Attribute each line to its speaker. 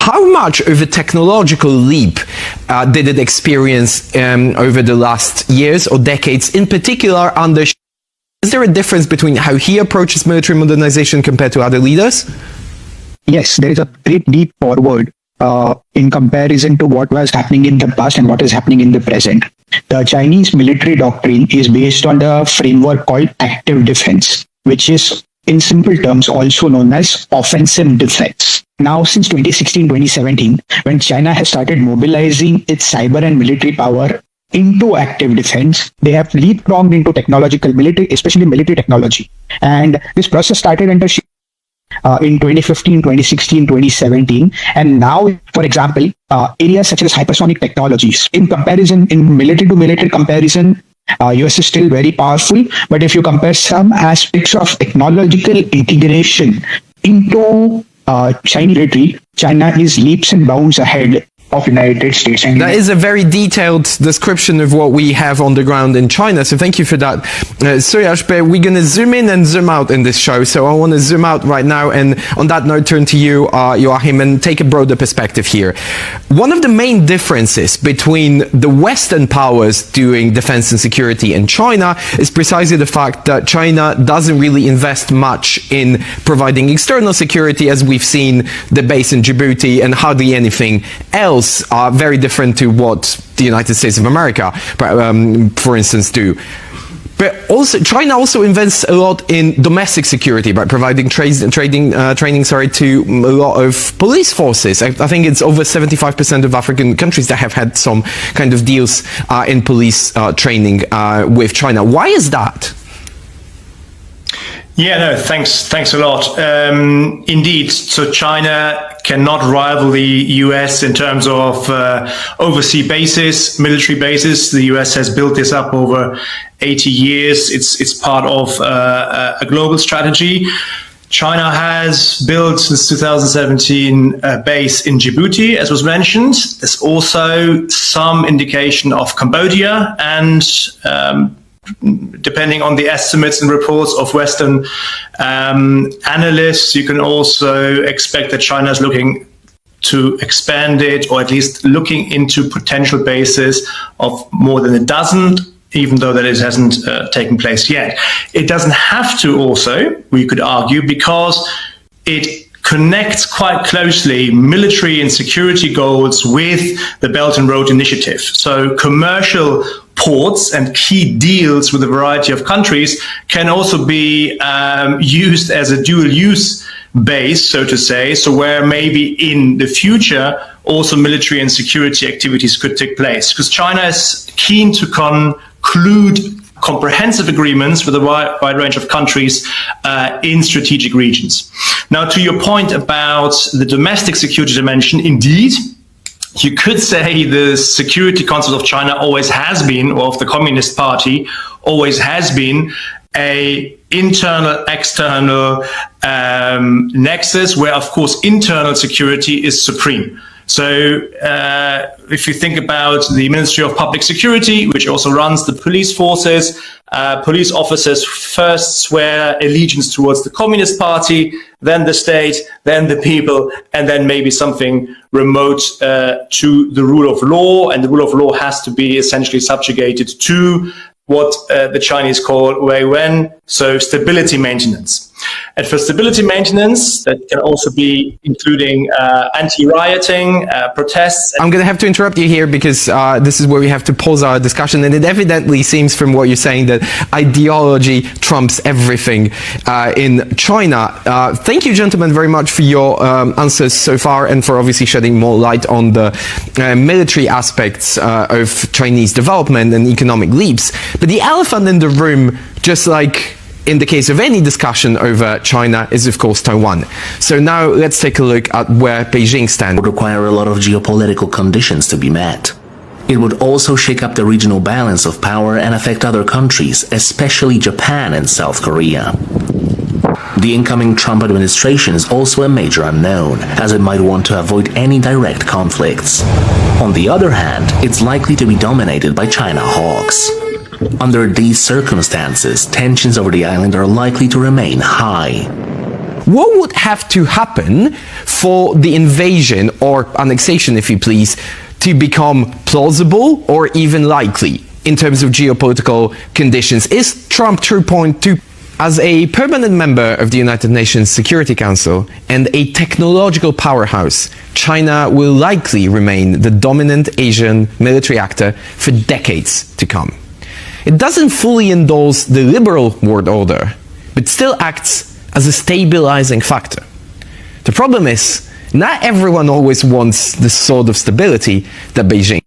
Speaker 1: how much of a technological leap did it experience over the last years or decades, in particular under? Is there a difference between how he approaches military modernization compared to other leaders?
Speaker 2: Yes, there is a great leap forward in comparison to what was happening in the past and what is happening in the present. The Chinese military doctrine is based on the framework called active defense, which is, in simple terms, also known as offensive defense. Now, since 2016-2017, when China has started mobilizing its cyber and military power into active defense, they have leapfrogged into technological military, especially military technology. And this process started under in 2015, 2016, 2017. And now, for example, areas such as hypersonic technologies, in comparison, in military to military comparison, US is still very powerful. But if you compare some aspects of technological integration into Chinese military, China is leaps and bounds ahead of United States. And
Speaker 1: that is a very detailed description of what we have on the ground in China, so thank you for that, Suryash. But we're going to zoom in and zoom out in this show, so I want to zoom out right now and on that note turn to you, Joachim, and take a broader perspective here. One of the main differences between the Western powers doing defense and security and China is precisely the fact that China doesn't really invest much in providing external security, as we've seen the base in Djibouti, and hardly anything else are very different to what the United States of America, for instance, do. But also, China also invests a lot in domestic security by providing training to a lot of police forces. I think it's over 75% of African countries that have had some kind of deals in police training with China. Why is that?
Speaker 3: Yeah, no, thanks a lot. Indeed, so China cannot rival the US in terms of overseas bases, military bases. The US has built this up over 80 years. It's part of a global strategy. China has built since 2017 a base in Djibouti, as was mentioned. There's also some indication of Cambodia, and depending on the estimates and reports of Western analysts, you can also expect that China is looking to expand it, or at least looking into potential bases of more than a dozen, even though that it hasn't taken place yet. It doesn't have to also, we could argue, because it connects quite closely military and security goals with the Belt and Road Initiative. So commercial ports and key deals with a variety of countries can also be used as a dual use base, so to say, so where maybe in the future also military and security activities could take place, because China is keen to conclude comprehensive agreements with a wide range of countries in strategic regions. Now, to your point about the domestic security dimension, indeed, you could say the security concept of China always has been, or of the Communist Party always has been, a internal, external nexus where, of course, internal security is supreme. So if you think about the Ministry of Public Security, which also runs the police forces, police officers first swear allegiance towards the Communist Party, then the state, then the people, and then maybe something remote to the rule of law. And the rule of law has to be essentially subjugated to what the Chinese call Wei Wen, so stability maintenance. And for stability maintenance, that can also be including anti-rioting, protests.
Speaker 1: I'm going to have to interrupt you here because this is where we have to pause our discussion. And it evidently seems from what you're saying that ideology trumps everything in China. Thank you, gentlemen, very much for your answers so far and for obviously shedding more light on the military aspects of Chinese development and economic leaps. But the elephant in the room, just like in the case of any discussion over China, is of course Taiwan. So now let's take a look at where Beijing stands.
Speaker 4: It would require a lot of geopolitical conditions to be met. It would also shake up the regional balance of power and affect other countries, especially Japan and South Korea. The incoming Trump administration is also a major unknown, as it might want to avoid any direct conflicts. On the other hand, it's likely to be dominated by China hawks. Under these circumstances, tensions over the island are likely to remain high.
Speaker 1: what would have to happen for the invasion or annexation, if you please, to become plausible or even likely in terms of geopolitical conditions? Is Trump true point two? As a permanent member of the United Nations Security Council and a technological powerhouse, China will likely remain the dominant Asian military actor for decades to come. It doesn't fully endorse the liberal world order, but still acts as a stabilizing factor. The problem is, not everyone always wants the sort of stability that Beijing